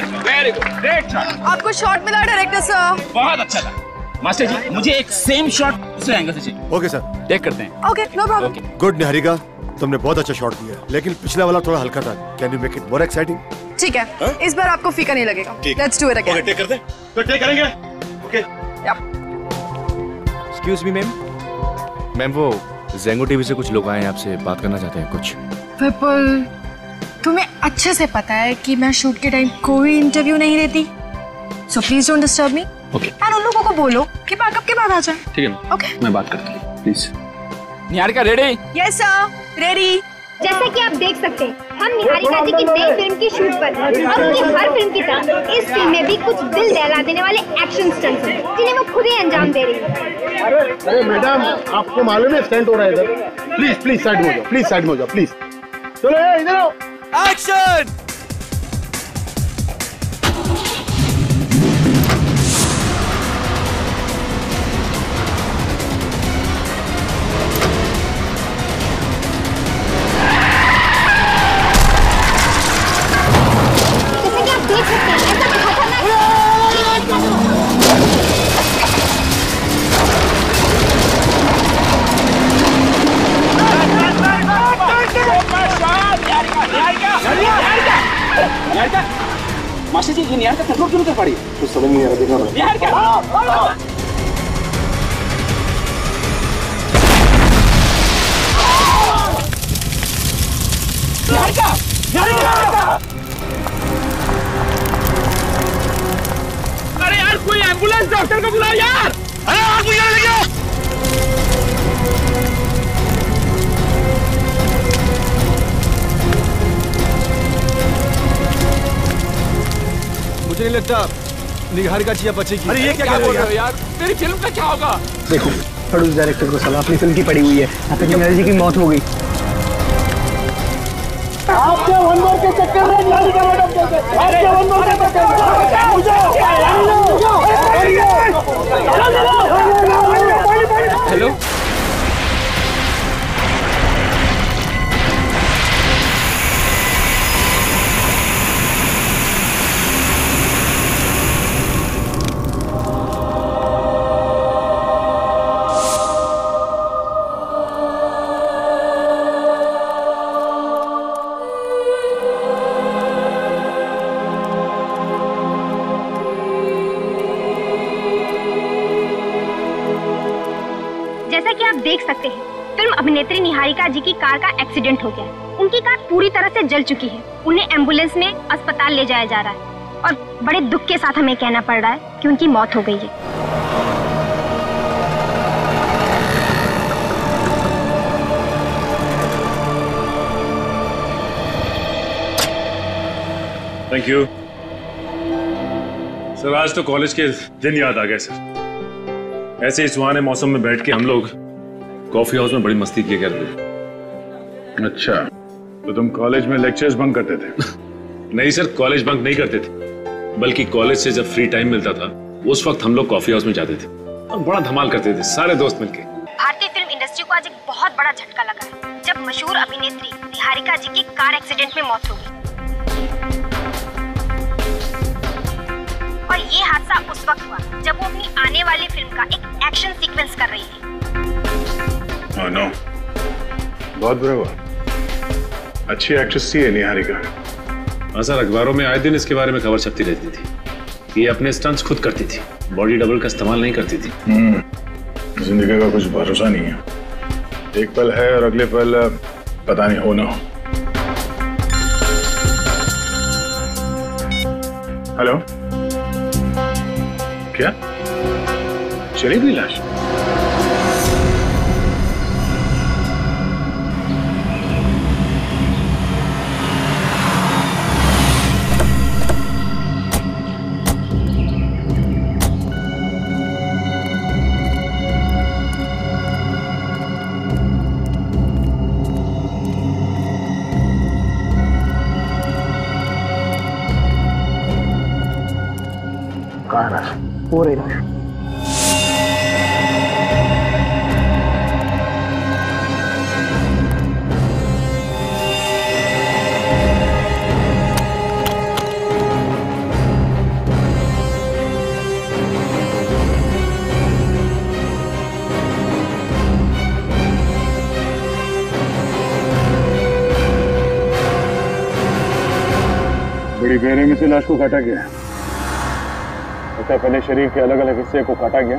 Very good, great shot. आपको shot मिला director sir? बहुत अच्छा था मास्टर जी, मुझे एक सेम शॉट दूसरे एंगल से चाहिए। ओके सर, टेक करते हैं। Okay, no problem. Good Niharika, तुमने बहुत अच्छा शॉट दिया, लेकिन पिछला वाला थोड़ा हल्का था। Can you make it more exciting? ठीक है, इस बार आपको फीका नहीं लगेगा। Let's do it again. Okay, take करते हैं। तो टेक करेंगे। Okay. Excuse me ma'am. Ma'am वो ज़ेंगो टीवी से कुछ लोग आए हैं, आपसे बात करना चाहते हैं कुछ। विपुल, तुम्हें अच्छे से पता है कि मैं शूट के टाइम कोई इंटरव्यू नहीं देती, so please don't disturb me. Okay. And उन लोगों को बोलो कि बैकअप के बाद आ जाए। ठीक है, ओके, मैं बात करता हूँ please. Niharika ready? Yes sir, ready. जैसा कि आप देख सकते हैं, हम निहारिका जी की नई फिल्म की शूट पर हैं और उनकी हर फिल्म की तरह इस फिल्म में भी कुछ दिल दहला देने वाले एक्शन स्टंट्स हैं जिन्हें वो खुद ही अंजाम दे रही है। अरे मैडम, आपको मालूम है स्टंट हो रहा है इधर? प्लीज प्लीज साइड में हो जाओ, प्लीज साइड में हो जाओ, प्लीज। चलो इधर आओ। एक्शन! मास्टर जी, ये निहारिका कंट्रोल क्यों नहीं कर पा रही? कुछ समझ नहीं आ रहा, देखना पड़ेगा। अरे यार, कोई एम्बुलेंस डॉक्टर को बुलाओ यार। अरे आग बुझाने लगे। मुझे नहीं लगता निहारिका जी बचेगी। अरे ये क्या बोल रहे हो यार? मेरी फिल्म का क्या होगा? देखो, प्रोड्यूसर डायरेक्टर को सलाह अपनी फिल्म की पड़ी हुई है, निहारिका जी की मौत हो गई। आप क्या वनमोर के चक्कर में निहारिका मैडम बोलते हैं? आप क्या वनमोर के चक्कर में? हेलो, जैसा कि आप देख सकते हैं, फिल्म अभिनेत्री निहारिका जी की कार का एक्सीडेंट हो गया है। उनकी कार पूरी तरह से जल चुकी है। उन्हें एम्बुलेंस में अस्पताल ले जाया जा रहा है और बड़े दुख के साथ हमें कहना पड़ रहा है कि उनकी मौत हो गई है। Thank you sir. आज तो कॉलेज के दिन याद आ गए सर। ऐसे ही सुहाने मौसम में बैठ के हम लोग कॉफी हाउस में बड़ी मस्ती किया करते थे। अच्छा, तो तुम कॉलेज में लेक्चर्स बंक करते थे? नहीं सर, कॉलेज बंक नहीं करते थे, बल्कि कॉलेज से जब फ्री टाइम मिलता था उस वक्त हम लोग कॉफी हाउस में जाते थे और बड़ा धमाल करते थे सारे दोस्त मिलके। भारतीय फिल्म इंडस्ट्री को आज एक बहुत बड़ा झटका लगा है जब मशहूर अभिनेत्री निहारिका जी की कार एक्सीडेंट में मौत हो गई। और ये हादसा उस वक्त हुआ जब वो अपनी आने वाली फिल्म का एक एक्शन सीक्वेंस कर रही थी। ओह नो, बहुत बुरा हुआ। अच्छी एक्ट्रेस थी निहारिका। हाँ सर, अखबारों में आए दिन इसके बारे में खबर छपती रहती थी। ये अपने स्टंट्स खुद करती थी, बॉडी डबल का इस्तेमाल नहीं करती थी। जिंदगी का कुछ भरोसा नहीं है, एक पल है और अगले पल पता नहीं हो ना हो। हेलो, क्या चली गई लाश? हो रही लाश। गहरे में से लाश को काटा गया। अच्छा, पहले शरीर के अलग अलग हिस्से को काटा गया,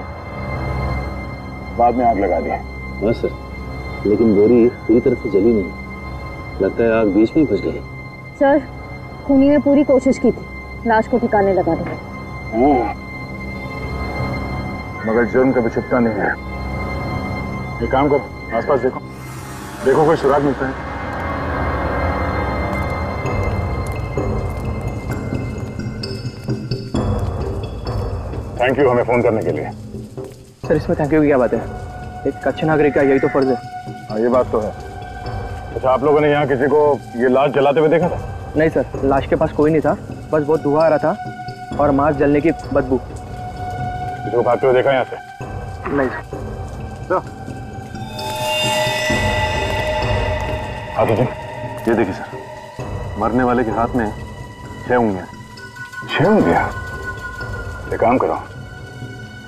बाद में आग लगा दी। हाँ सर, लेकिन बोरी पूरी तरह से जली नहीं, लगता है आग बीच में ही फंस गई। सर, खूनी ने पूरी कोशिश की थी लाश को ठिकाने लगाने की, मगर जुर्म कभी छुपता नहीं है। एक काम करो, आसपास देखो, देखो कोई सुराग मिलता है। थैंक यू हमें फोन करने के लिए। सर, इसमें थैंक यू की क्या बात है? एक अच्छे नागरिक का यही तो फर्ज है। हाँ, ये बात तो है। अच्छा, आप लोगों ने यहाँ किसी को ये लाश जलाते हुए देखा था? नहीं सर, लाश के पास कोई नहीं था, बस बहुत धुआं आ रहा था और मांस जलने की बदबू। किसी को खाते हुए देखा यहाँ से? नहीं सर। आदित्य, ये देखिए सर, मरने वाले के हाथ में 6 उंगलियां। 6 उंगलियां? एक काम करो,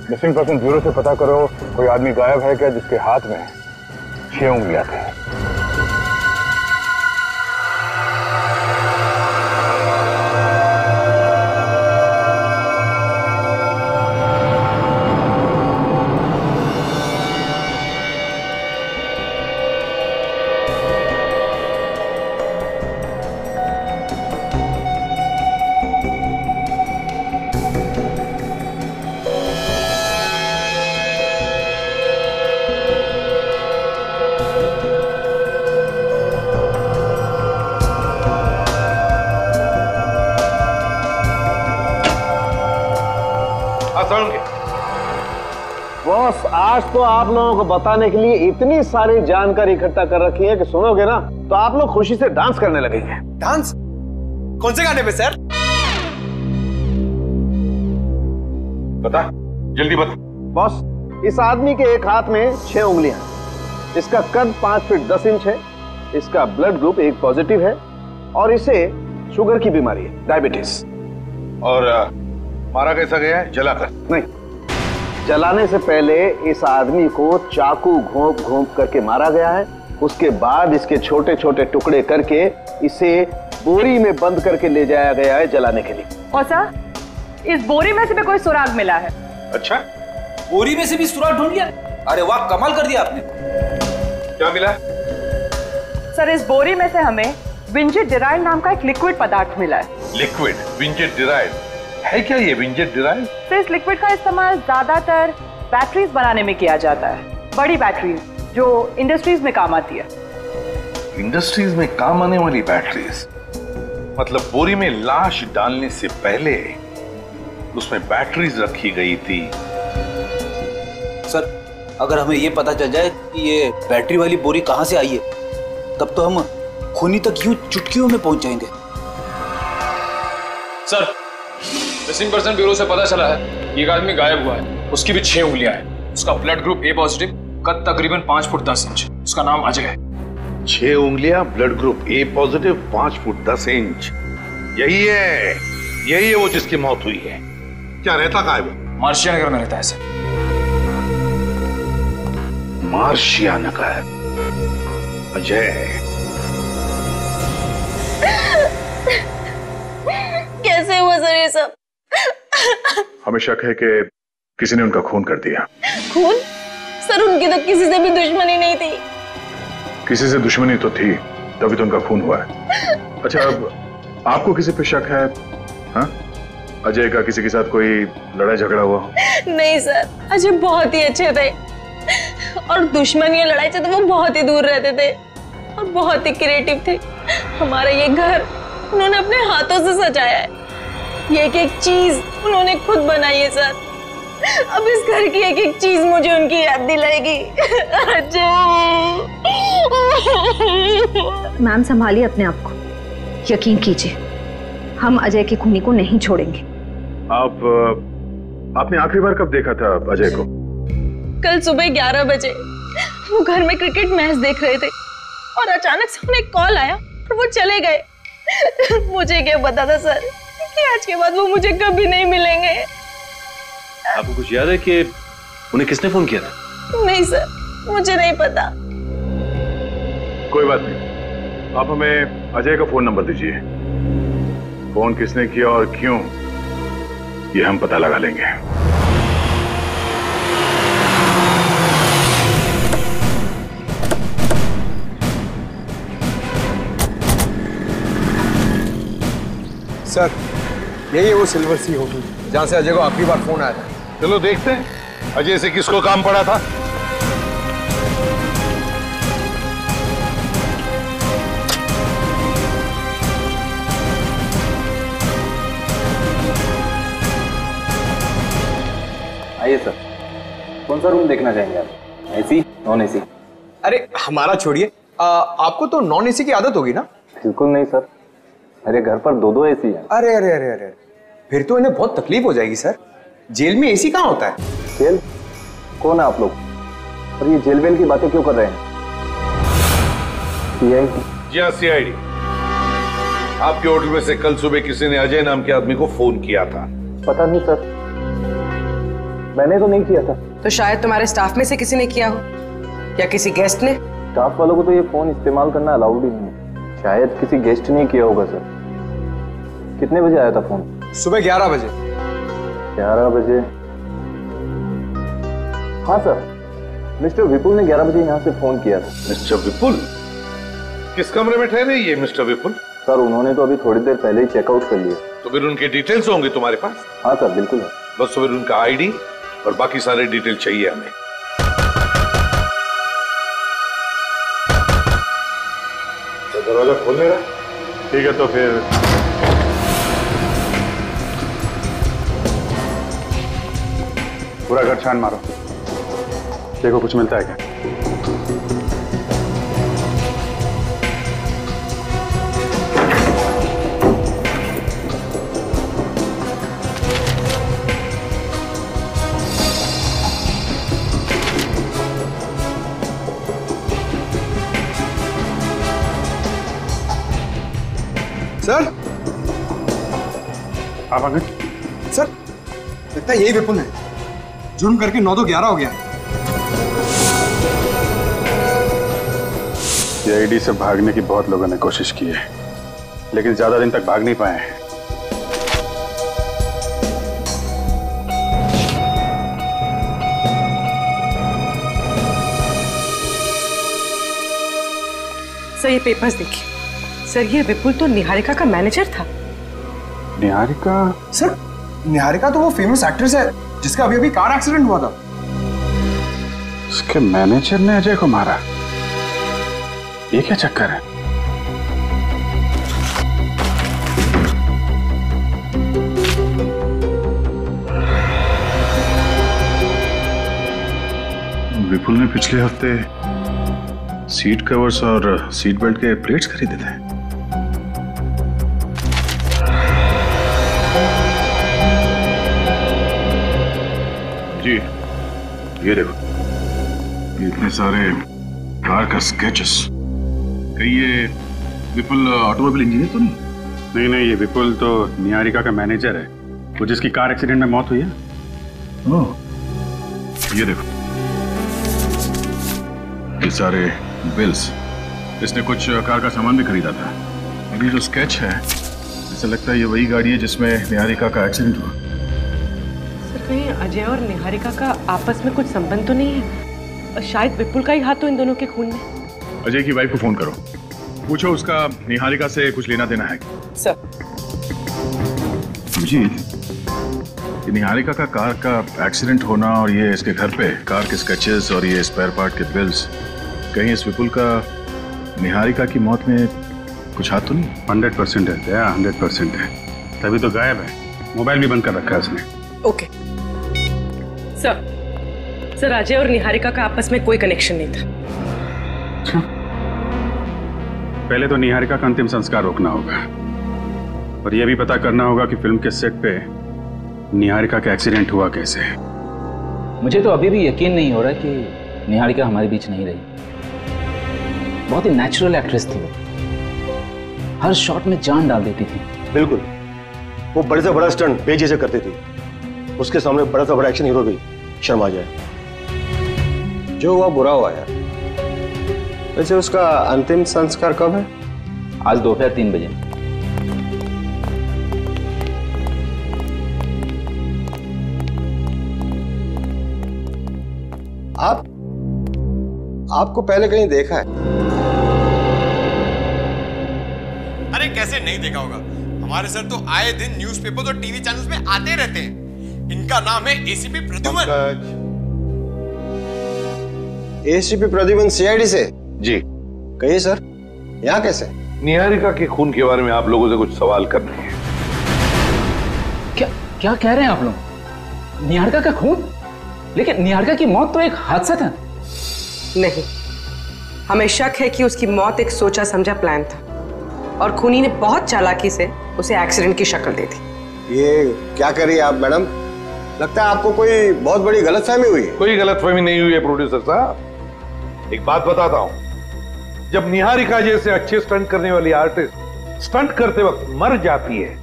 मिसिंग पर्सन ब्यूरो से पता करो कोई आदमी गायब है क्या जिसके हाथ में 6 उंगलियां थे। बॉस, आज तो आप लोगों को बताने के लिए इतनी सारी जानकारी इकट्ठा कर रखी है कि सुनोगे ना तो आप लोग खुशी से डांस करने लगेंगे। डांस? कौन से गाने पे सर? बता, जल्दी बता। बॉस, इस आदमी के एक हाथ में 6 उंगलियां, इसका कद 5 फीट 10 इंच है, इसका ब्लड ग्रुप A पॉजिटिव है और इसे शुगर की बीमारी है, डायबिटीज। और मारा कैसा गया है? जलाकर? नहीं, जलाने से पहले इस आदमी को चाकू घोंप घोंप करके मारा गया है। उसके बाद इसके छोटे छोटे टुकड़े करके इसे बोरी में बंद करके ले जाया गया है जलाने के लिए। और सर, इस बोरी में से भी कोई सुराग मिला है। अच्छा, बोरी में से भी सुराग ढूंढ लिया? अरे वाह, कमाल कर दिया आपने। क्या मिला? सर, इस बोरी में से हमें विंजेट डिराइल नाम का एक लिक्विड पदार्थ मिला है। लिक्विड? विंजेट डिराइल है क्या ये विंजेट डिराइल? तो इस लिक्विड का इस्तेमाल ज्यादातर बैटरीज बनाने में किया जाता है, बड़ी बैटरीज जो इंडस्ट्रीज में काम आती है। इंडस्ट्रीज में काम आने वाली बैटरीज? मतलब बोरी में लाश डालने से पहले उसमें बैटरीज रखी गई थी। सर, अगर हमें ये पता चल जाए कि ये बैटरी वाली बोरी कहां से आई है, तब तो हम खूनी तक यूं चुटकियों में पहुंच जाएंगे। सर, मिसिंग पर्सन ब्यूरो से पता चला है कि एक आदमी गायब हुआ है, उसकी भी 6 उंगलियां हैं, उसका ब्लड ग्रुप A पॉजिटिव, कद तकरीबन 5 फुट 10 इंच, उसका नाम अजय है। 6 उंगलियां, blood group A positive, 5 foot 10 inch, यही है वो जिसकी मौत हुई है। क्या रहता कहाँ है वो? मार्शिया नगर में रहता है सर। मार्शिया नगर? अजय कैसे हुआ सर ये सब? हमें शक है कि किसी ने उनका खून कर दिया। खून? सर, उनकी तो किसी से भी दुश्मनी नहीं थी। किसी से दुश्मनी तो थी, तभी तो उनका खून हुआ है। अच्छा, अब आपको किसी पे शक है? हाँ? अजय का किसी के साथ कोई लड़ाई झगड़ा हुआ? नहीं सर, अजय बहुत ही अच्छे थे और दुश्मनी और लड़ाई से तो वो बहुत ही दूर रहते थे और बहुत ही क्रिएटिव थे। हमारा ये घर उन्होंने अपने हाथों से सजाया है, ये एक एक चीज उन्होंने खुद बनाई है सर। अब इस घर की एक एक चीज मुझे उनकी याद दिलाएगी। मैम, संभालिए अपने आप को, यकीन कीजिए हम अजय के खूनी को नहीं छोड़ेंगे। आपने आखिरी बार कब देखा था अजय को? कल सुबह 11 बजे वो घर में क्रिकेट मैच देख रहे थे और अचानक से उन्हें कॉल आया और वो चले गए। मुझे क्या पता था सर कि आज के बाद वो मुझे कभी नहीं मिलेंगे। आपको कुछ याद है कि उन्हें किसने फोन किया था? नहीं सर, मुझे नहीं पता। कोई बात नहीं, आप हमें अजय का फोन नंबर दीजिए, फोन किसने किया और क्यों, ये हम पता लगा लेंगे। सर, यही है वो सिल्वर सी होटल जहां से अजय को आखिरी बार फोन आया था। चलो देखते हैं अजय से किसको काम पड़ा था। आइए सर, कौन सा रूम देखना चाहेंगे आप? AC, non AC? अरे हमारा छोड़िए, आपको तो नॉन एसी की आदत होगी ना? बिल्कुल नहीं सर, मेरे घर पर 2-2 एसी है। अरे अरे अरे अरे, फिर तो इन्हें बहुत तकलीफ हो जाएगी सर। जेल में एसी कहाँ होता है? जेल? कौन है आप लोग? और ये जेल वेल की बातें क्यों कर रहे हैं? CID? जी हाँ, CID। आपके होटल में से कल सुबह किसी ने अजय नाम के आदमी को फोन किया था। पता नहीं सर, मैंने तो नहीं किया था। तो शायद तुम्हारे स्टाफ में से किसी ने किया हो, या किसी गेस्ट ने। स्टाफ वालों को तो ये फोन इस्तेमाल करना अलाउड ही नहीं है। शायद किसी गेस्ट ने किया होगा सर। कितने बजे आया था फोन? सुबह 11 बजे। 11 बजे? हाँ सर, मिस्टर विपुल ने 11 बजे यहाँ से फोन किया था। मिस्टर विपुल? किस कमरे में ठहरे ये मिस्टर विपुल? सर, उन्होंने तो अभी थोड़ी देर पहले ही चेकआउट कर लिया। तो फिर उनके डिटेल्स होंगे तुम्हारे पास? हाँ सर, बिल्कुल है। बस फिर उनका ID और बाकी सारे डिटेल चाहिए हमें। तो दरवाजा खोल ले रहा? ठीक है, तो फिर पूरा घर छान मारो, देखो कुछ मिलता है क्या। सर, आप आगे। सर, लगता है यही विपुल है। जुर्म करके 9 तो 11 हो गया। CID से भागने की बहुत लोगों ने कोशिश की है, लेकिन ज्यादा दिन तक भाग नहीं पाए हैं। सर, ये पेपर्स देखिए। सर, ये विपुल तो निहारिका का मैनेजर था। निहारिका? सर, निहारिका तो वो फेमस एक्ट्रेस है जिसका अभी अभी कार एक्सीडेंट हुआ था। उसके मैनेजर ने अजय को मारा? ये क्या चक्कर है? विपुल ने पिछले हफ्ते सीट कवर्स और सीट बेल्ट के प्लेट्स खरीदे थे। जी, ये देखो, इतने सारे कार का स्केचेस। कहीं ये विपुल ऑटोमोबाइल इंजीनियर तो नहीं? नहीं, ये विपुल तो निहारिका का मैनेजर है, वो जिसकी कार एक्सीडेंट में मौत हुई है। ओह, ये देखो, ये सारे बिल्स। इसने कुछ कार का सामान भी खरीदा था। अभी जो स्केच है, ऐसा लगता है ये वही गाड़ी है जिसमें निहारिका का एक्सीडेंट हुआ। सर, कहीं अजय और निहारिका का आपस में कुछ संबंध तो नहीं है? और शायद विपुल का ही हाथ तो इन दोनों के खून में। अजय की वाइफ को फोन करो, पूछो उसका निहारिका से कुछ लेना देना है। सर। जी, ये निहारिका का कार का एक्सीडेंट होना और ये इसके घर पे कार के स्केचेस और ये स्पेयर पार्ट के बिल्स, कहीं इस विपुल का निहारिका की मौत में कुछ हाथ तो नहीं? 100% है, 100% है। तभी तो गायब है, मोबाइल भी बंद कर रखा है उसने। ओके सर, अजय और निहारिका का आपस में कोई कनेक्शन नहीं था। अच्छा, पहले तो निहारिका का अंतिम संस्कार रोकना होगा और यह भी पता करना होगा कि फिल्म के सेट पे निहारिका का एक्सीडेंट हुआ कैसे। मुझे तो अभी भी यकीन नहीं हो रहा कि निहारिका हमारे बीच नहीं रही। बहुत ही नेचुरल एक्ट्रेस थी वो, हर शॉट में जान डाल देती थी। बिल्कुल, वो बड़े से बड़ा स्टंट बेझिझक करती थी। उसके सामने बड़ा से बड़ा एक्शन हीरो भी शर्मा जाए। जो हुआ बुरा हुआ यार। वैसे उसका अंतिम संस्कार कब है? आज दोपहर 3 बजे। आपको पहले कहीं देखा है? अरे कैसे नहीं देखा होगा, हमारे सर तो आए दिन न्यूज़पेपर और टीवी चैनल्स में आते रहते हैं। इनका नाम है ACP Pradyuman. ACP Pradyuman CID से? जी। कहिए सर, यहाँ कैसे? निहारिका के खून के बारे में आप लोगों से कुछ सवाल करने हैं। क्या कह रहे हैं आप लोग? निहारिका का खून? लेकिन निहारिका की मौत तो एक हादसा था। नहीं, हमें शक है कि उसकी मौत एक सोचा समझा प्लान था और खूनी ने बहुत चालाकी से उसे एक्सीडेंट की शक्ल दे दी। ये क्या कर रही है आप मैडम? लगता है आपको कोई बहुत बड़ी गलतफहमी हुई है। कोई गलतफहमी नहीं हुई है प्रोड्यूसर साहब। एक बात बताता हूं, जब निहारिका जैसे अच्छे स्टंट करने वाली आर्टिस्ट स्टंट करते वक्त मर जाती है,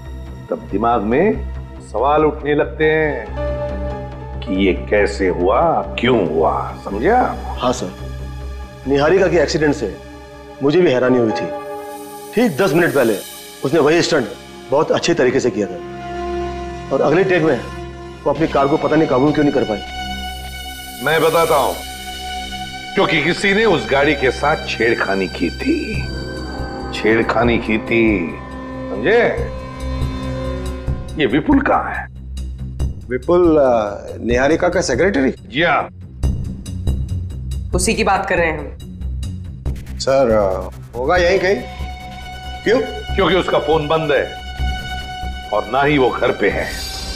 तब दिमाग में सवाल उठने लगते हैं कि ये कैसे हुआ, क्यों हुआ, समझा? हाँ सर, निहारिका के एक्सीडेंट से मुझे भी हैरानी हुई थी। ठीक 10 मिनट पहले उसने वही स्टंट बहुत अच्छे तरीके से किया था और अगले टेक में वो अपनी कार को पता नहीं काबू क्यों नहीं कर पाई। मैं बताता हूं, क्योंकि किसी ने उस गाड़ी के साथ छेड़खानी की थी। छेड़खानी की थी, समझे? ये विपुल कहां है? विपुल निहारिका का सेक्रेटरी? जी हाँ। उसी की बात कर रहे हैं हम। सर होगा यहीं कहीं। क्यों? क्योंकि उसका फोन बंद है और ना ही वो घर पे है।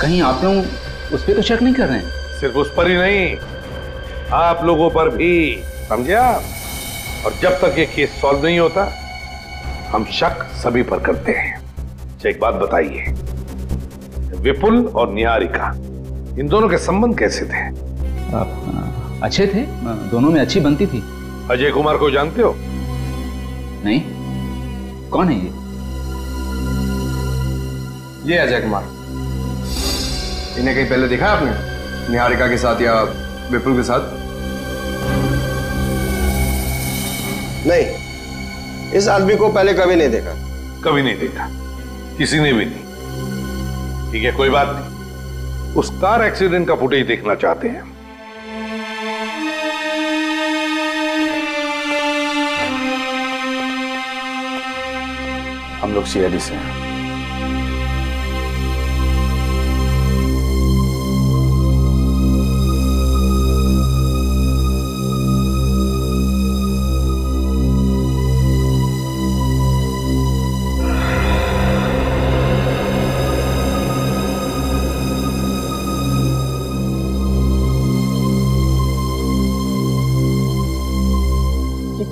कहीं आप लोग उस पर तो शक नहीं कर रहे हैं? सिर्फ उस पर ही नहीं, आप लोगों पर भी, समझा? और जब तक ये केस सॉल्व नहीं होता, हम शक सभी पर करते हैं। अच्छा एक बात बताइए, विपुल और निहारिका इन दोनों के संबंध कैसे थे? अच्छे थे, दोनों में अच्छी बनती थी। अजय कुमार को जानते हो? नहीं, कौन है ये? ये अजय कुमार। इन्हें कहीं पहले देखा आपने निहारिका के साथ या विपुल के साथ? नहीं, इस आदमी को पहले कभी नहीं देखा। कभी नहीं देखा, किसी ने भी नहीं। ठीक है, कोई बात नहीं। उस कार एक्सीडेंट का फुटेज देखना चाहते हैं। हम लोग सीआईडी से हैं।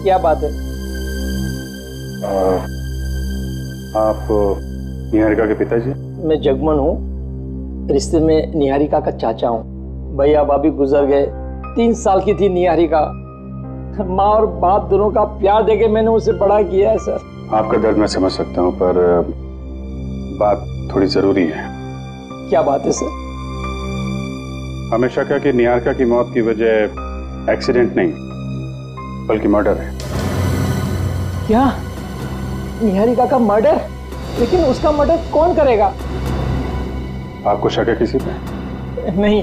क्या बात है? आप निहारिका के पिताजी? मैं जगमन हूँ, रिश्ते में निहारिका का चाचा हूँ। भैया भाभी गुजर गए, 3 साल की थी निहारिका। माँ और बाप दोनों का प्यार देके मैंने उसे बड़ा किया है सर। आपका दर्द मैं समझ सकता हूँ, पर बात थोड़ी जरूरी है। क्या बात है सर? हमें शक है कि निहारिका की मौत की वजह एक्सीडेंट नहीं बल्कि मर्डर है। क्या? निहारिका का मर्डर? लेकिन उसका मर्डर कौन करेगा? आपको शक है किसी पे? नहीं।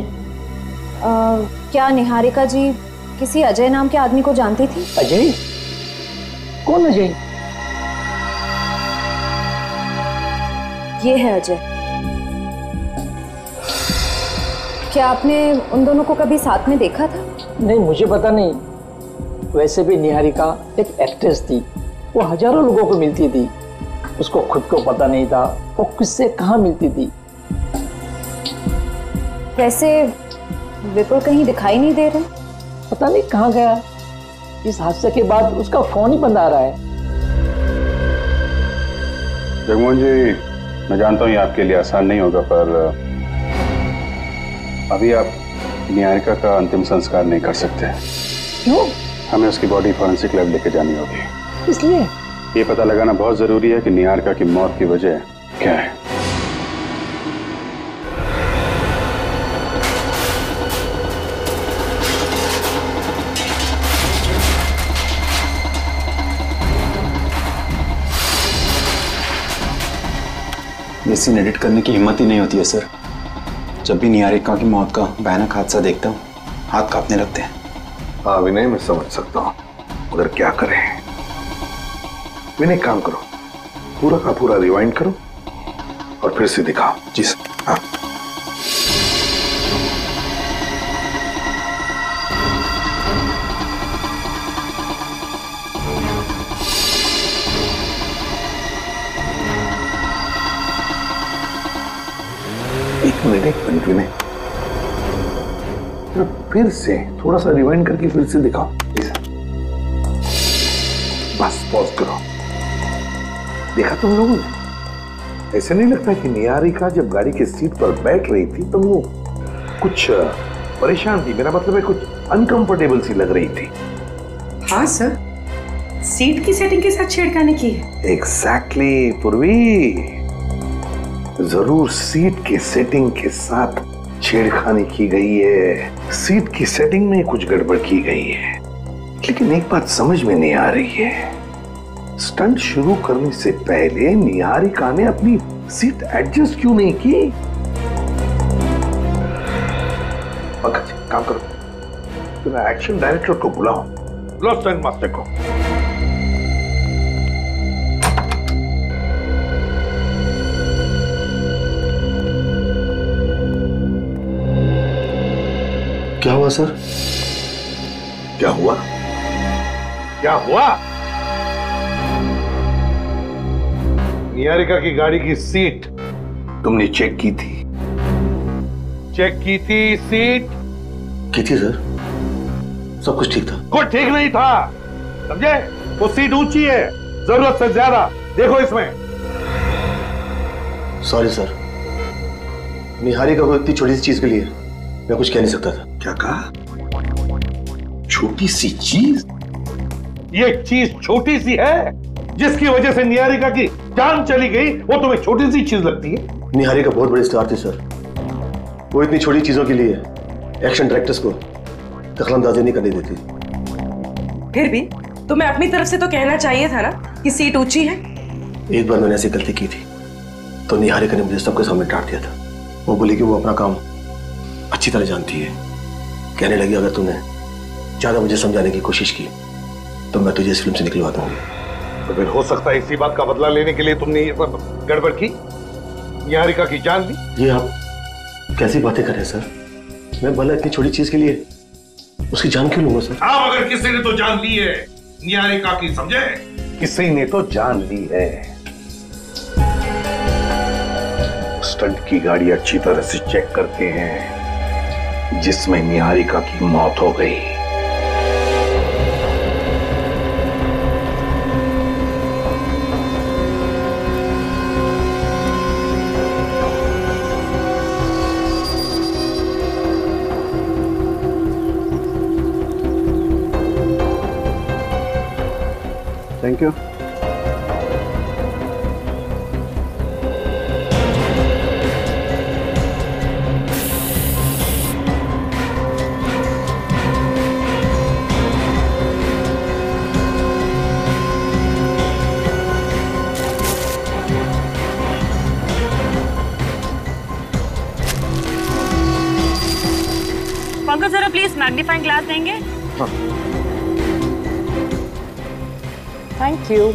क्या निहारिका जी किसी अजय नाम के आदमी को जानती थी? अजय? कौन अजय? ये है अजय। क्या आपने उन दोनों को कभी साथ में देखा था? नहीं, मुझे पता नहीं। वैसे भी निहारिका एक एक्ट्रेस थी, वो हजारों लोगों को मिलती थी। उसको खुद को पता नहीं था वो किससे कहाँ मिलती थी। वैसे विपुल कहीं दिखाई नहीं दे रहे? पता नहीं कहाँ गया। इस हादसे के बाद उसका फोन ही बंद आ रहा है। जगमोहन जी, मैं जानता हूँ ये आपके लिए आसान नहीं होगा, पर अभी आप निहारिका का अंतिम संस्कार नहीं कर सकते। क्यों? हमें उसकी बॉडी फॉरेंसिक लैब लेके जानी होगी। इसलिए ये पता लगाना बहुत जरूरी है कि निहारिका की मौत की वजह क्या है। ये सीन एडिट करने की हिम्मत ही नहीं होती है सर। जब भी निहारिका की मौत का भयानक हादसा देखता हूँ, हाथ कांपने लगते हैं। हाँ विनय, मैं समझ सकता हूँ, मगर क्या करें। विनय काम करो, पूरा का पूरा रिवाइंड करो और फिर से दिखाओ। जी सर। हाँ एक मिनट विनय, फिर से थोड़ा सा रिवाइंड करके फिर से दिखाओ। बस पॉज करो। देखा तुम लोगों ने? ऐसे नहीं लगता कि निहारिका जब गाड़ी की सीट पर बैठ रही थी तो वो कुछ परेशान थी? मेरा मतलब है कुछ अनकंफर्टेबल सी लग रही थी। हाँ सर, सीट की सेटिंग के साथ छेड़खानी की है। एग्जैक्टली पूर्वी, जरूर सीट के सेटिंग के साथ छेड़खानी की गई है। सीट की सेटिंग में कुछ गड़बड़ की गई है। लेकिन एक बात समझ में नहीं आ रही है, स्टंट शुरू करने से पहले निहारिका ने अपनी सीट एडजस्ट क्यों नहीं की? पंकज काम करो, तुम एक्शन डायरेक्टर को बुलाओ, स्टंट मास्टर को। क्या हुआ सर? क्या हुआ? क्या हुआ? निहारिका की गाड़ी की सीट तुमने चेक की थी? चेक की थी सीट? की थी सर, सब कुछ ठीक था। कुछ ठीक नहीं था, समझे? वो सीट ऊंची है जरूरत से ज्यादा, देखो इसमें। सॉरी सर, निहारिका को इतनी छोटी सी चीज के लिए मैं कुछ कह नहीं सकता था। क्या कहा? छोटी सी चीज? ये चीज छोटी सी है जिसकी वजह से निहारिका की जान चली गई, वो तुम्हें छोटी सी चीज लगती है? निहारिका बहुत बड़ी स्टार थी सर, वो इतनी छोटी चीजों के लिए एक्शन डायरेक्टर्स को दखलंदाजी नहीं करने देती। फिर भी तुम्हें अपनी तरफ से तो कहना चाहिए था ना कि सीट ऊंची है। एक बार मैंने ऐसी गलती की थी तो निहारिका ने मुझे सबके सामने डांट दिया था। वो बोली कि वो अपना काम अच्छी तरह जानती है। कहने लगी अगर तूने ज्यादा मुझे समझाने की कोशिश की तो मैं तुझे इस फिल्म से निकलवा दूंगी। तो फिर हो सकता है इसी बात का बदला लेने के लिए तुमने ये सब गड़बड़ की, निहारिका की जान ली। ये आप कैसी बातें कर रहे हैं सर? मैं भला इतनी छोटी चीज के लिए उसकी जान क्यों लूंगा सर? हाँ, मगर किसी ने तो जान ली है निहारिका की, समझे? किसी ने तो जान ली है। स्टंट की गाड़ी अच्छी तरह से चेक करते हैं जिसमें निहारिका की मौत हो गई। Thank you. पंकज जरा प्लीज मैग्नीफाइंग ग्लास देंगे? हाँ। Thank you.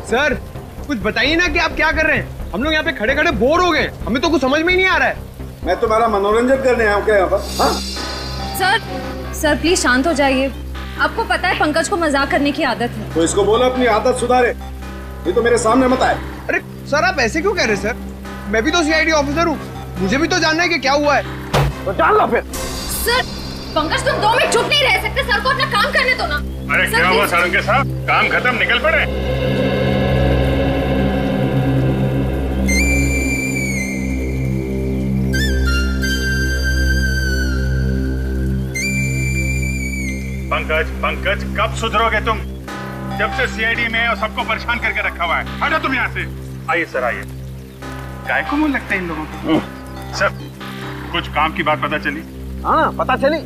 सर कुछ बताइए ना कि आप क्या कर रहे हैं? हम लोग यहाँ पे खड़े खड़े बोर हो गए, हमें तो कुछ समझ में ही नहीं आ रहा है। मैं तुम्हारा मनोरंजन करने आया हूँ क्या यहाँ पर? हाँ? सर प्लीज शांत हो जाइए। आपको पता है पंकज को मजाक करने की आदत है। तो इसको बोलो अपनी आदत सुधारे, ये तो मेरे सामने मत आए। अरे सर आप ऐसे क्यों कह रहे हैं सर? मैं भी तो सीआईडी ऑफिसर हूँ, मुझे भी तो जानना है कि क्या हुआ है। तो जान लो फिर। सर पंकज तुम 2 मिनट चुप नहीं रह सकते, सर को अपना काम करने दो ना। अरे क्या हुआ सारंगे साहब, काम खत्म, निकल पड़े। पंकज पंकज कब सुधरोगे तुम? जब से सीआईडी में और सबको परेशान करके रखा हुआ है। हटो तुम यहाँ से। आइए सर आइए। काय को मुंह लगता है इन लोगों को? सर कुछ काम की बात पता चली? हाँ पता चली।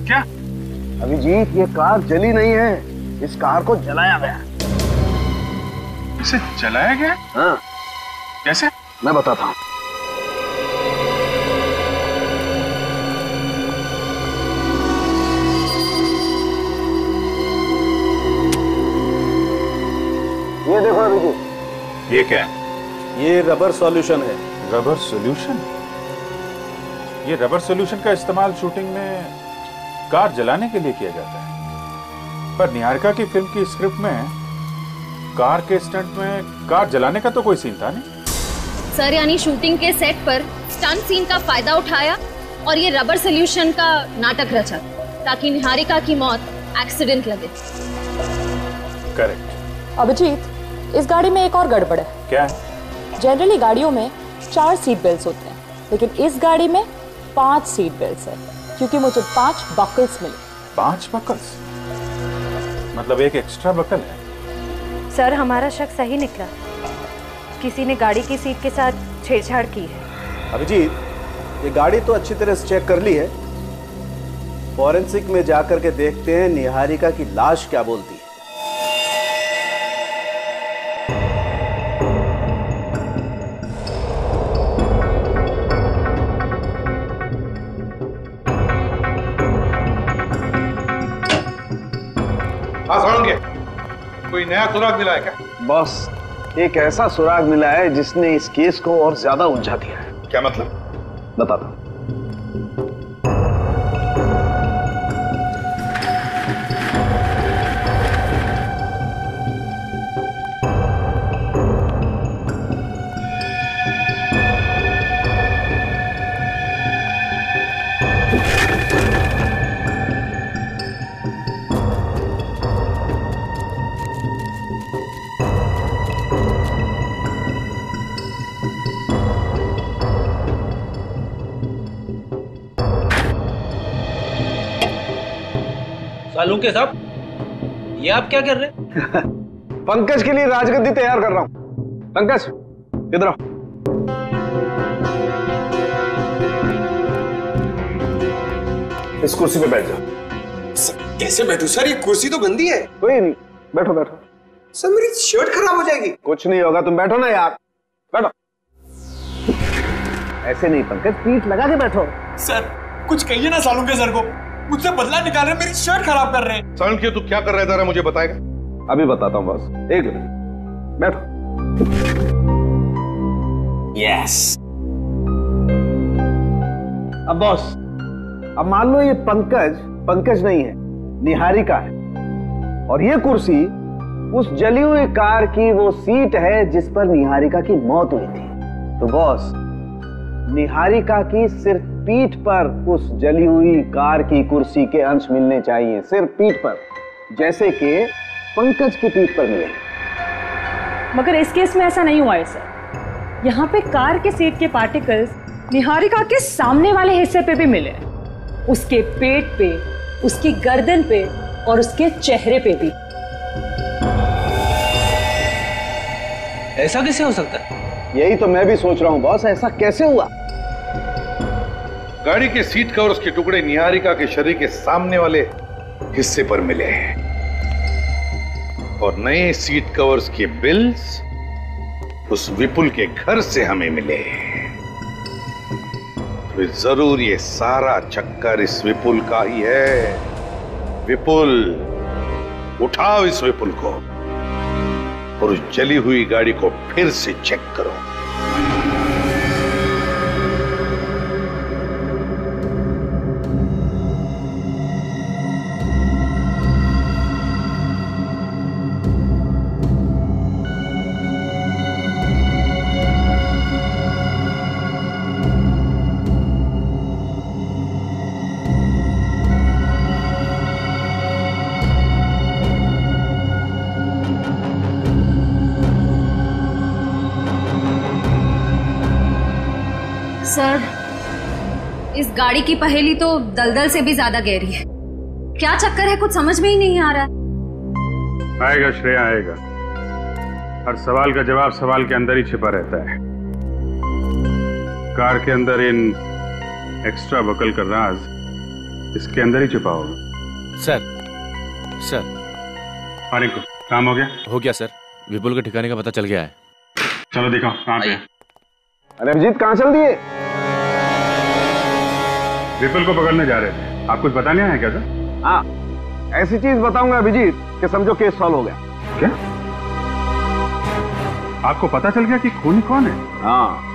क्या? अभिजीत ये कार जली नहीं है, इस कार को जलाया गया। इसे जलाया गया? हाँ। कैसे? मैं बताता हूँ। ये देखो अभिजीत। ये क्या है? ये रबर सॉल्यूशन है। Rubber solution? ये रबर सॉल्यूशन का इस्तेमाल शूटिंग में कार जलाने के लिए किया जाता है, पर निहारिका की फिल्म की स्क्रिप्ट में कार के स्टंट में कार जलाने का तो कोई सीन था नहीं। सर यानी शूटिंग के सेट पर स्टंट सीन का फायदा उठाया और ये रबर सॉल्यूशन का नाटक रचा ताकि निहारिका की मौत एक्सीडेंट लगे। करेक्ट। अभिजीत, इस गाड़ी में एक और गड़बड़ है। क्या है? जनरली गाड़ियों में 4 सीट बेल्ट होते हैं, लेकिन इस गाड़ी में 5 सीट बेल्ट है, क्योंकि मुझे 5 बकल्स मिले। 5 बकल्स? मतलब एक एक्स्ट्रा बकल है? सर हमारा शक सही निकला, किसी ने गाड़ी की सीट के साथ छेड़छाड़ की है। अभिजीत, ये गाड़ी तो अच्छी तरह से चेक कर ली है, फॉरेंसिक में जाकर के देखते हैं निहारिका की लाश क्या बोलती है। कोई नया सुराग मिला है क्या? बॉस, एक ऐसा सुराग मिला है जिसने इस केस को और ज्यादा उलझा दिया है। क्या मतलब? बताता हूं। सालुंके साहब, ये आप क्या कर रहे हैं? पंकज के लिए राजगद्दी तैयार कर रहा हूं। पंकज इधर आओ। इस कुर्सी पे बैठ जाओ। कैसे बैठूं सर? ये कुर्सी तो गंदी है। कोई नहीं, बैठो बैठो। सर मेरी शर्ट खराब हो जाएगी। कुछ नहीं होगा, तुम बैठो ना यार, बैठो। ऐसे नहीं पंकज, पीठ लगा के बैठो। सर कुछ कहिए ना सालुंके सर को, मुझसे बदला निकाल रहे हैं, मेरी शर्ट खराब कर रहे हैं। सालुंके तू क्या कर रहा है जरा मुझे बताएगा? अभी बताता हूं बॉस, एक मिनट बैठो। यस। अब बॉस, अब मान लो ये पंकज नहीं है, निहारिका है, और ये कुर्सी उस जली हुई कार की वो सीट है जिस पर निहारिका की मौत हुई थी। तो बॉस, निहारिका की सिर्फ पीठ पर उस जली हुई कार की कुर्सी के अंश मिलने चाहिए, सिर्फ पीठ पर, जैसे कि पंकज की पीठ पर मिले। मगर इस केस में ऐसा नहीं हुआ है सर। यहाँ पे कार के सीट के पार्टिकल्स निहारिका के सामने वाले हिस्से पे भी मिले, उसके पेट पे, उसकी गर्दन पे और उसके चेहरे पे भी। ऐसा कैसे हो सकता है? यही तो मैं भी सोच रहा हूं बॉस, ऐसा कैसे हुआ? गाड़ी के सीट कवर्स के टुकड़े निहारिका के शरीर के सामने वाले हिस्से पर मिले हैं और नए सीट कवर्स के बिल्स उस विपुल के घर से हमें मिले। तो जरूर ये सारा चक्कर इस विपुल का ही है। विपुल, उठाओ इस विपुल को और उस जली हुई गाड़ी को फिर से चेक करो। सर, इस गाड़ी की पहेली तो दलदल से भी ज्यादा गहरी है। क्या चक्कर है, कुछ समझ में ही नहीं आ रहा है। आएगा श्रेया, आएगा। हर सवाल का जवाब सवाल के अंदर ही छिपा रहता है। कार के अंदर इन एक्स्ट्रा बकल का राज इसके अंदर ही छिपा होगा। सर आने को काम हो गया? हो गया सर, विपुल के ठिकाने का पता चल गया है। चलो दिखाओ कहाँ पे है। अरे अभिजीत कहाँ चल दिए? विपुल को पकड़ने जा रहे थे। आप कुछ बताने आए क्या सर? हाँ, ऐसी चीज बताऊंगा अभिजीत कि समझो केस सॉल्व हो गया। क्या? आपको पता चल गया कि खूनी कौन है? हाँ।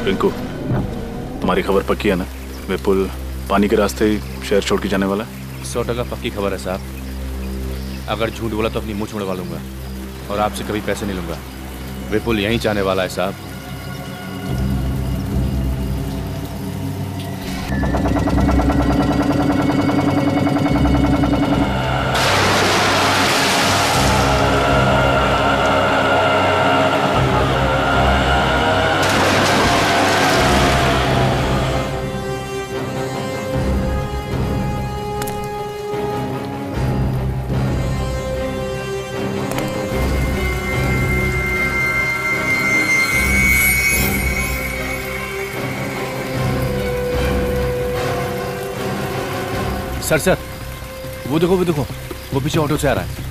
रिंकू, तुम्हारी खबर पक्की है ना? विपुल पानी के रास्ते ही शहर छोड़ के जाने वाला है? 100% पक्की खबर है साहब। अगर झूठ बोला तो अपनी मुंह छुड़वा लूंगा और आपसे कभी पैसे नहीं लूंगा। विपुल यहीं जाने वाला है साहब। सर वो देखो वो पीछे ऑटो से आ रहा है।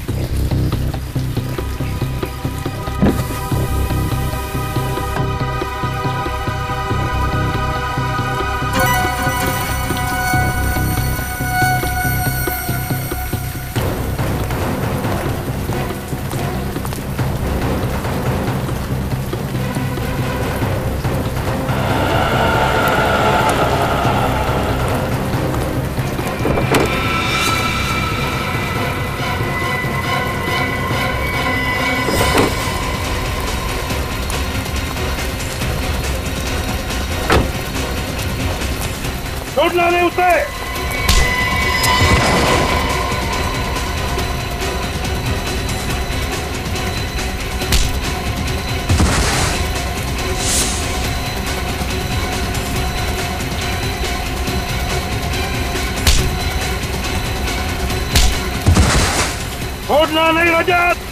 छोड़ना नहीं उसे। छोड़ना नहीं रजत।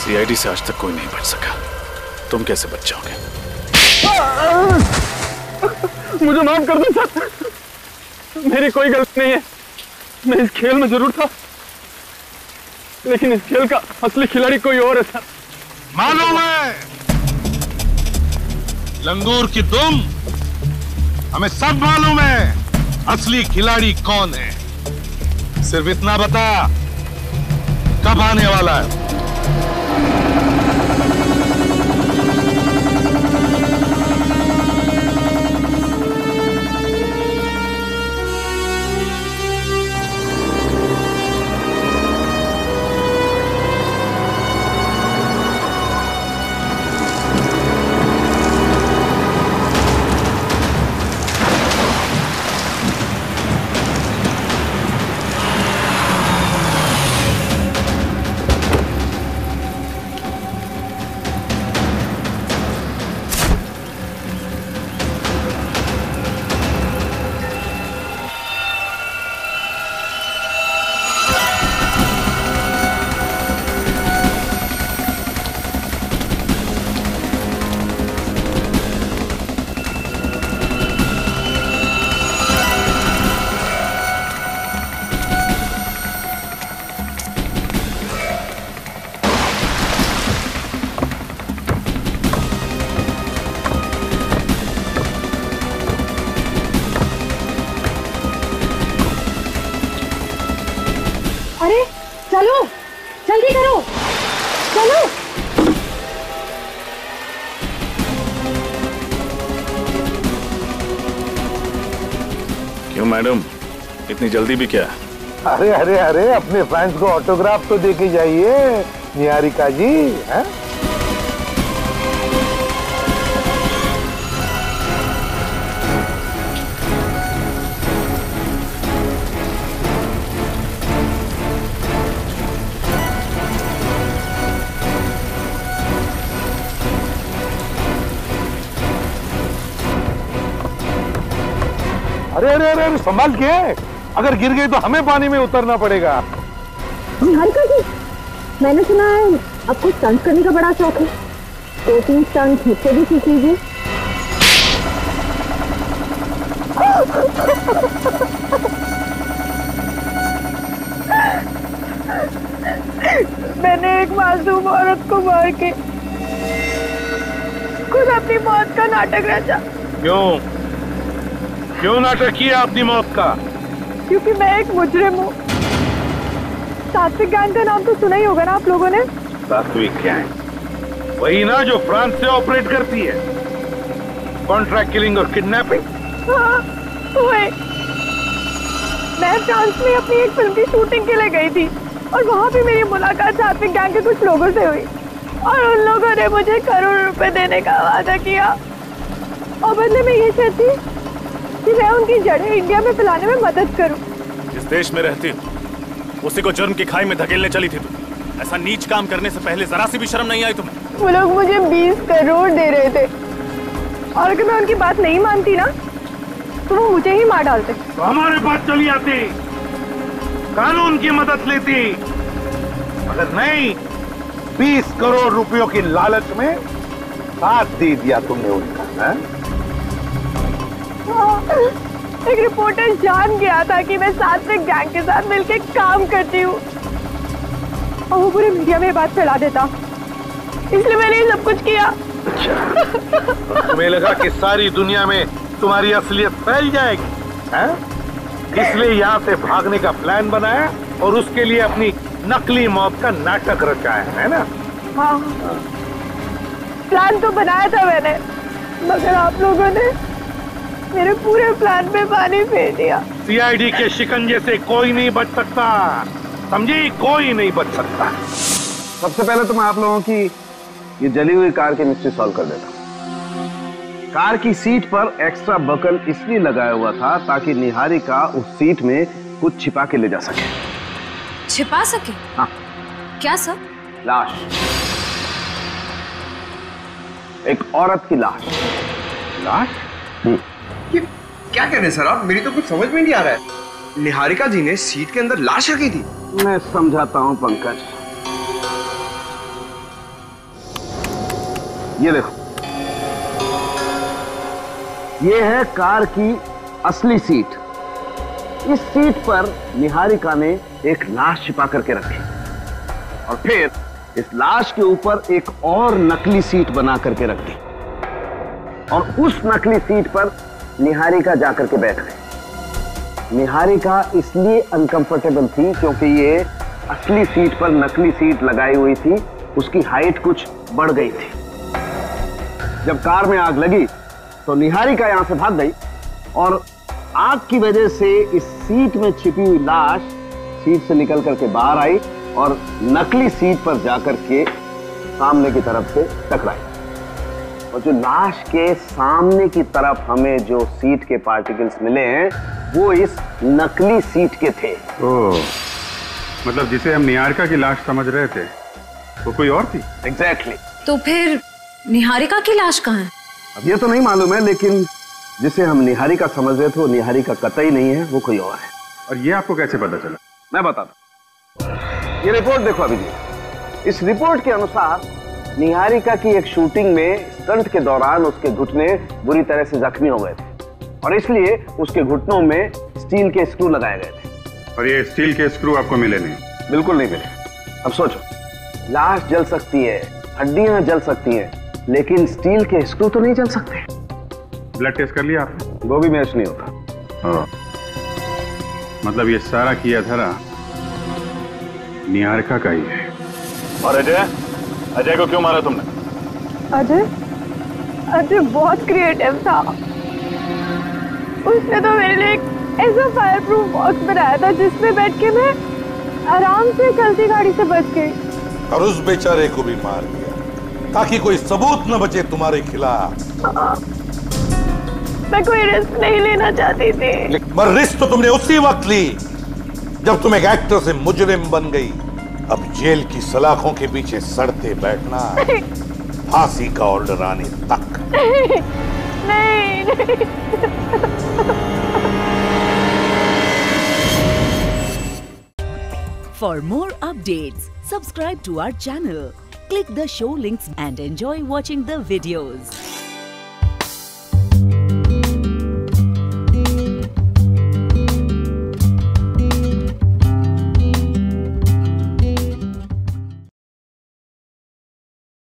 सीआईडी से आज तक कोई नहीं बच सका, तुम कैसे बच जाओगे? मुझे माफ कर दो सर, मेरी कोई गलती नहीं है। मैं इस खेल में जरूर था, लेकिन इस खेल का असली खिलाड़ी कोई और है सर। मालूम है लंगूर की तुम, हमें सब मालूम है असली खिलाड़ी कौन है। सिर्फ इतना बता, कब आने वाला है? जल्दी करो, चलो। क्यों मैडम, इतनी जल्दी भी क्या? अरे अरे अरे, अपने फैंस को ऑटोग्राफ तो देके जाइए निहारिका जी। हैं? अरे अरे अरे, संभाल के, अगर गिर गई तो हमें पानी में उतरना पड़ेगा। निहारिका जी, मैंने सुना है आपको स्टंट करने का बड़ा शौक है, 2-3 स्टंट मुझसे भी सीख लीजिए। मैंने एक मासूम औरत को मार के खुद अपनी मौत का नाटक रचा। क्यों नाटक किया अपनी मौत का? क्योंकि मैं एक मुजरिम हूँ। सात्विक गैंग का नाम तो सुना ही होगा ना आप लोगों ने। सात्विक गैंग, वही ना जो फ्रांस से ऑपरेट करती है, कॉन्ट्रैक्ट किलिंग और किडनैपिंग। हाँ, वही। मैं फ्रांस में अपनी एक फिल्म की शूटिंग के लिए गई थी और वहाँ पे मेरी मुलाकात सात्विक गैंग के कुछ लोगों से हुई और उन लोगों ने मुझे करोड़ रुपए देने का वादा किया और बदले में ये शर्त थी कि मैं उनकी जड़ें इंडिया में फैलाने में मदद करूं। जिस देश में रहती हो उसी को जुर्म की खाई में धकेलने चली थी तुम। ऐसा नीच काम करने से पहले जरा सी भी शर्म नहीं आई तुम्हें? वो लोग मुझे 20 करोड़ दे रहे थे और अगर मैं उनकी बात नहीं मानती ना तो वो मुझे ही मार डालते। तो हमारे पास चली आती, कानून की मदद लेती। अगर नहीं, 20 करोड़ रुपयों की लालच में साथ दे दिया तुमने उनका। है? एक रिपोर्टर जान गया था कि मैं सात्विक गैंग के साथ मिलकर काम करती हूँ और वो पूरे मीडिया में बात फैला देता, इसलिए मैंने ये सब कुछ किया। तुम्हें लगा कि सारी दुनिया में तुम्हारी असलियत फैल जाएगी, हैं? इसलिए यहाँ से भागने का प्लान बनाया और उसके लिए अपनी नकली मौत का नाटक रचाया, है ना? हाँ, प्लान तो बनाया था मैंने, मगर आप लोगों ने मेरे पूरे प्लान में पानी फेर दिया। सीआईडी के शिकंजे से कोई नहीं बच सकता, समझी? कोई नहीं बच सकता। सबसे पहले तो मैं आप लोगों की ये जली हुई कार की मिस्ट्री सॉल्व कर देता हूं। कार की सीट पर एक्स्ट्रा बकल इसलिए लगाया हुआ था ताकि निहारिका उस सीट में कुछ छिपा के ले जा सके। छिपा सके? हाँ। क्या सर? लाश, एक औरत की लाश। लाश? क्या कह रहे हैं सर आप? मेरी तो कुछ समझ में नहीं आ रहा है। निहारिका जी ने सीट के अंदर लाश रखी थी। मैं समझाता हूं पंकज, ये देखो, ये है कार की असली सीट। इस सीट पर निहारिका ने एक लाश छिपा करके रखी और फिर इस लाश के ऊपर एक और नकली सीट बना करके रख दी और उस नकली सीट पर निहारिका जाकर के बैठ गई। निहारिका इसलिए अनकंफर्टेबल थी क्योंकि ये असली सीट पर नकली सीट लगाई हुई थी, उसकी हाइट कुछ बढ़ गई थी। जब कार में आग लगी तो निहारिका यहां से भाग गई और आग की वजह से इस सीट में छिपी हुई लाश सीट से निकल करके बाहर आई और नकली सीट पर जाकर के सामने की तरफ से टकराई। और जो लाश के सामने की तरफ हमें जो सीट के पार्टिकल्स मिले हैं वो इस नकली सीट के थे। ओह, मतलब जिसे हम निहारिका की लाश समझ रहे थे वो कोई और थी? एग्जैक्टली। तो फिर निहारिका की लाश कहाँ है? अब ये तो नहीं मालूम है, लेकिन जिसे हम निहारिका समझ रहे थे वो निहारिका कतई नहीं है, वो कोई और है। और ये आपको कैसे पता चला? मैं बताता। ये रिपोर्ट देखो अभी जी। इस रिपोर्ट के अनुसार निहारिका की एक शूटिंग में स्टंट के दौरान उसके घुटने बुरी तरह से जख्मी हो गए थे और इसलिए उसके घुटनों में स्टील के स्क्रू लगाए गए थे। और ये स्टील के स्क्रू आपको मिले नहीं? बिल्कुल नहीं मिले। अब सोचो, लाश जल सकती है, हड्डियां जल सकती हैं, लेकिन स्टील के स्क्रू तो नहीं जल सकते। ब्लड टेस्ट कर लिया आपने? वो भी मैच नहीं होता। मतलब ये सारा किया धरा निहारिका का ही है। और अजय, अजय को क्यों मारा तुमने? अजय बहुत क्रिएटिव था। उसने तो मेरे लिए एक ऐसा फायर प्रूफ बॉक्स बनाया था जिसमें बैठ के मैं आराम से चलती गाड़ी से बच गई। और उस बेचारे को भी मार दिया ताकि कोई सबूत न बचे तुम्हारे खिलाफ। मैं कोई रिस्क नहीं लेना चाहती थी। पर रिस्क तो तुमने उसी वक्त ली जब तुम एक एक्टर से मुजरिम बन गई। अब जेल की सलाखों के पीछे सड़ते बैठना, फांसी का ऑर्डर आने तक। नहीं। For more updates, subscribe to our channel, click the show links and enjoy watching the videos.